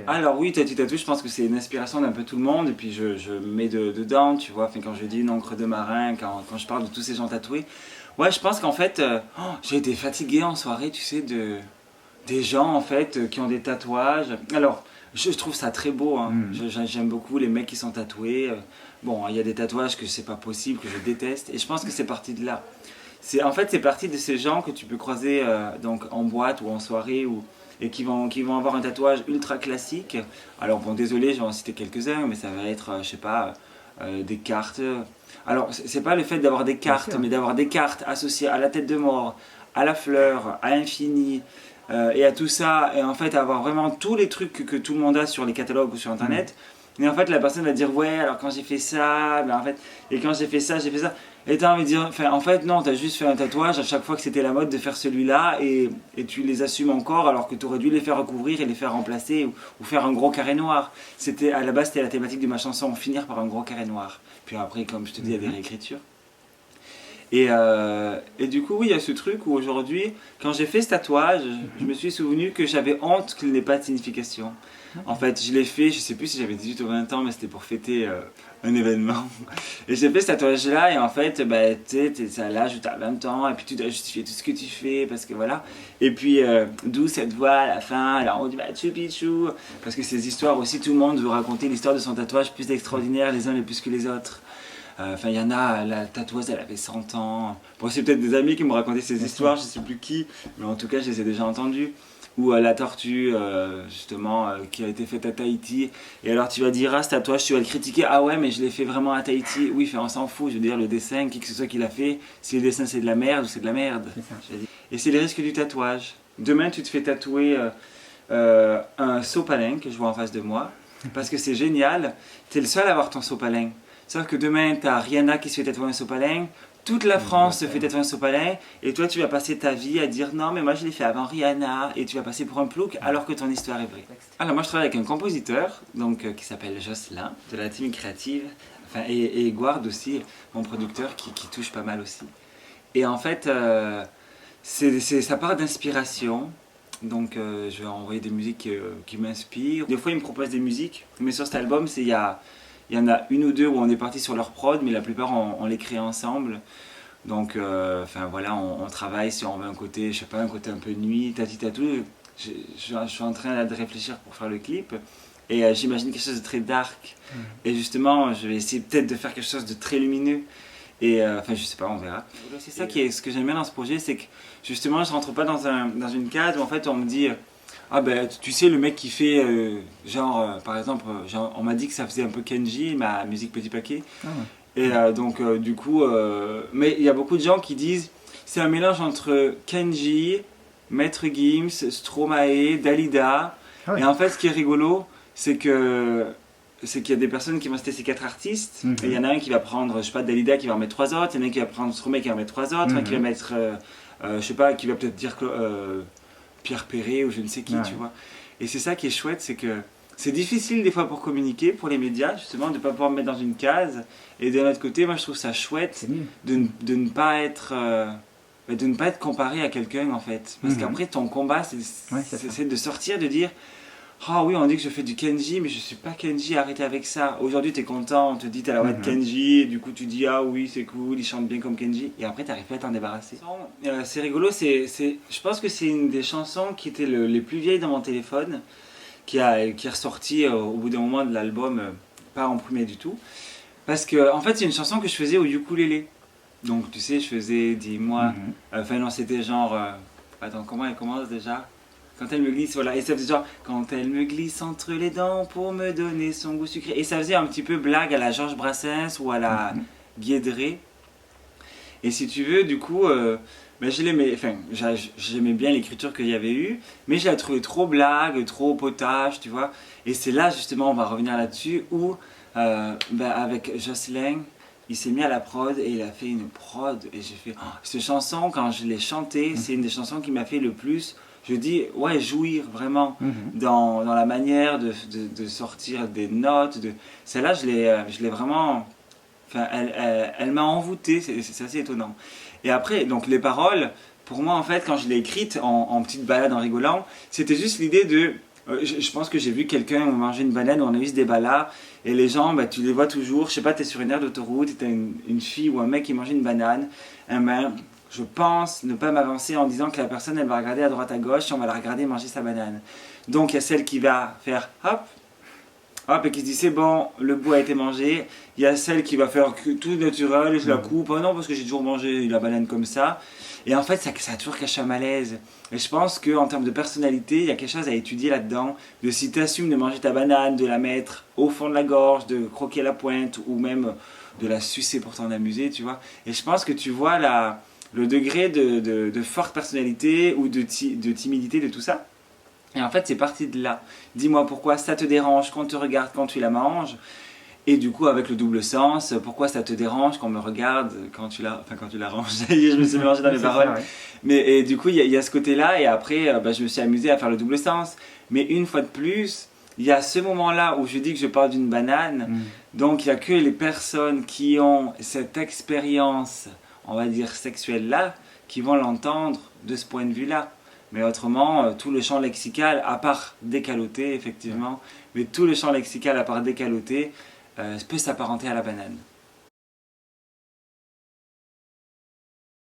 Alors oui, Tati Tatou, je pense que c'est une inspiration d'un peu tout le monde, et puis je me mets dedans, tu vois, enfin, quand je dis une encre de marin, quand je parle de tous ces gens tatoués. Ouais, je pense qu'en fait, j'ai été fatigué en soirée, tu sais, des gens en fait qui ont des tatouages. Alors, je trouve ça très beau, hein. J'aime beaucoup les mecs qui sont tatoués. Bon, il y a des tatouages que c'est pas possible, que je déteste, et je pense que c'est parti de là. En fait, c'est parti de ces gens que tu peux croiser donc en boîte ou en soirée et qui vont avoir un tatouage ultra classique. Alors bon, désolé, je vais en citer quelques-uns, mais ça va être, je sais pas, des cartes. Alors, c'est pas le fait d'avoir des cartes, mais d'avoir des cartes associées à la tête de mort, à la fleur, à l'infini, et à tout ça, et en fait avoir vraiment tous les trucs que tout le monde a sur les catalogues ou sur internet. Et en fait, la personne va dire ouais, alors quand j'ai fait ça, ben en fait, et quand j'ai fait ça, j'ai fait ça. Et t'as envie de dire, enfin, en fait, non, t'as juste fait un tatouage à chaque fois que c'était la mode de faire celui-là, et tu les assumes encore alors que tu aurais dû les faire recouvrir et les faire remplacer ou faire un gros carré noir. À la base, c'était la thématique de ma chanson, finir par un gros carré noir. Puis après, comme je te dis, il y a des réécritures. Et du coup, oui, il y a ce truc où aujourd'hui, quand j'ai fait ce tatouage, je me suis souvenu que j'avais honte qu'il n'ait pas de signification. En fait, je l'ai fait, je sais plus si j'avais 18 ou 20 ans, mais c'était pour fêter un événement. Et j'ai fait ce tatouage-là, et en fait, bah, tu sais, c'est à l'âge où tu as 20 ans, et puis tu dois justifier tout ce que tu fais, parce que voilà. Et puis, d'où cette voix à la fin, alors on dit, bah, tchoupichou. Parce que ces histoires aussi, tout le monde veut raconter l'histoire de son tatouage plus extraordinaire, les uns les plus que les autres. Enfin, il y en a, la tatoueuse, elle avait 100 ans. Bon, c'est peut-être des amis qui m'ont raconté ces histoires, je sais plus qui, mais en tout cas, je les ai déjà entendues. Ou la tortue, justement, qui a été faite à Tahiti. Et alors, tu vas dire, ah, ce tatouage, tu vas le critiquer. Ah ouais, mais je l'ai fait vraiment à Tahiti. Oui, on s'en fout, je veux dire, le dessin, qui que ce soit qui l'a fait, si le dessin c'est de la merde ou c'est de la merde. Et c'est les risques du tatouage. Demain, tu te fais tatouer un sopalin que je vois en face de moi, parce que c'est génial. Tu es le seul à avoir ton sopalin. Sauf que demain, tu as Rihanna qui se fait tatouer un sopalin, toute la France se fait tatouer un sopalin, et toi, tu vas passer ta vie à dire non, mais moi je l'ai fait avant Rihanna, et tu vas passer pour un plouc alors que ton histoire est vraie. Alors, moi je travaille avec un compositeur donc, qui s'appelle Jocelyn, de la team créative, enfin, et Guard aussi, mon producteur qui touche pas mal aussi. Et en fait, ça part d'inspiration. Donc je vais envoyer des musiques qui m'inspirent. Des fois, il me propose des musiques, mais sur cet album, il y en a une ou deux où on est parti sur leur prod, mais la plupart on les crée ensemble. Donc, enfin voilà, on travaille si on veut un côté, je sais pas, un côté un peu nuit, tati tatou. Je suis en train là, de réfléchir pour faire le clip, et j'imagine quelque chose de très dark. Et justement, je vais essayer peut-être de faire quelque chose de très lumineux. Et enfin, je sais pas, on verra. C'est ça qui est ce que j'aime bien dans ce projet, c'est que justement, je rentre pas dans une case où en fait on me dit. Ah ben tu sais le mec qui fait par exemple on m'a dit que ça faisait un peu Kenji, ma musique Petit Paquet. Et donc du coup mais il y a beaucoup de gens qui disent c'est un mélange entre Kenji, Maître Gims, Stromae, Dalida. Et en fait ce qui est rigolo c'est qu'il y a des personnes qui vont citer ces quatre artistes, et il y en a un qui va prendre, je sais pas, Dalida qui va en mettre trois autres, il y en a un qui va prendre Stromae qui va en mettre trois autres, un qui va mettre je sais pas, qui va peut-être dire Pierre Perret ou je ne sais qui, tu vois. Et c'est ça qui est chouette, c'est que c'est difficile des fois pour communiquer, pour les médias, justement, de ne pas pouvoir me mettre dans une case. Et d'un autre côté, moi je trouve ça chouette de ne pas être comparé à quelqu'un en fait. Parce qu'après ton combat, c'est de sortir, de dire ah oui, on dit que je fais du Kenji, mais je suis pas Kenji, arrêtez avec ça. Aujourd'hui, tu es content, on te dit t'as la voix de Kenji, et du coup tu dis ah oui, c'est cool, il chante bien comme Kenji, et après t'arrives pas à t'en débarrasser. C'est rigolo, je pense que c'est une des chansons qui était les plus vieilles dans mon téléphone, qui est ressortie au bout d'un moment de l'album, pas en premier du tout. Parce que en fait, c'est une chanson que je faisais au ukulélé. Donc tu sais, je faisais dis-moi, enfin non, c'était genre, attends, comment elle commence déjà? Quand elle me glisse, voilà, et ça faisait genre quand elle me glisse entre les dents pour me donner son goût sucré. Et ça faisait un petit peu blague à la Georges Brassens ou à la Guédré. Et si tu veux, du coup, ben j'aimais bien l'écriture qu'il y avait eu, mais je la trouvais trop blague, trop potage, tu vois. Et c'est là, justement, on va revenir là-dessus, où avec Jocelyn, il s'est mis à la prod et il a fait une prod. Et j'ai fait, cette chanson, quand je l'ai chantée, c'est une des chansons qui m'a fait le plus. Je dis, ouais, jouir vraiment dans la manière de sortir des notes. Celle-là, je l'ai vraiment. Enfin, elle m'a envoûté, c'est assez étonnant. Et après, donc les paroles, pour moi, en fait, quand je l'ai écrite en petite balade en rigolant, c'était juste l'idée de Je pense que j'ai vu quelqu'un manger une banane, ou on a eu ce débat-là, et les gens, bah, tu les vois toujours, je sais pas, tu es sur une aire d'autoroute, et tu as une fille ou un mec qui mange une banane, et ben, je pense ne pas m'avancer en disant que la personne, elle va regarder à droite à gauche, et on va la regarder manger sa banane. Donc il y a celle qui va faire hop, hop, et qui se dit c'est bon, le bout a été mangé. Il y a celle qui va faire tout naturel, et je la coupe, oh non, parce que j'ai toujours mangé la banane comme ça. Et en fait, ça a toujours caché un malaise. Et je pense qu'en termes de personnalité, il y a quelque chose à étudier là-dedans. De si tu assumes de manger ta banane, de la mettre au fond de la gorge, de croquer la pointe, ou même de la sucer pour t'en amuser, tu vois. Et je pense que tu vois le degré de forte personnalité ou de timidité de tout ça. Et en fait, c'est parti de là. Dis-moi pourquoi ça te dérange quand on te regarde quand tu la manges. Et du coup, avec le double sens, pourquoi ça te dérange qu'on me regarde quand tu la, enfin, quand tu la ranges. Je me suis mélangé dans les paroles. Ça, ouais. Mais et du coup, il y a ce côté-là. Et après, bah, je me suis amusé à faire le double sens. Mais une fois de plus, il y a ce moment-là où je dis que je parle d'une banane. Donc, il n'y a que les personnes qui ont cette expérience, on va dire, sexuelle-là, qui vont l'entendre de ce point de vue-là. Mais autrement, tout le champ lexical, à part décaloté, effectivement, mais tout le champ lexical, à part décaloté, peut s'apparenter à la banane.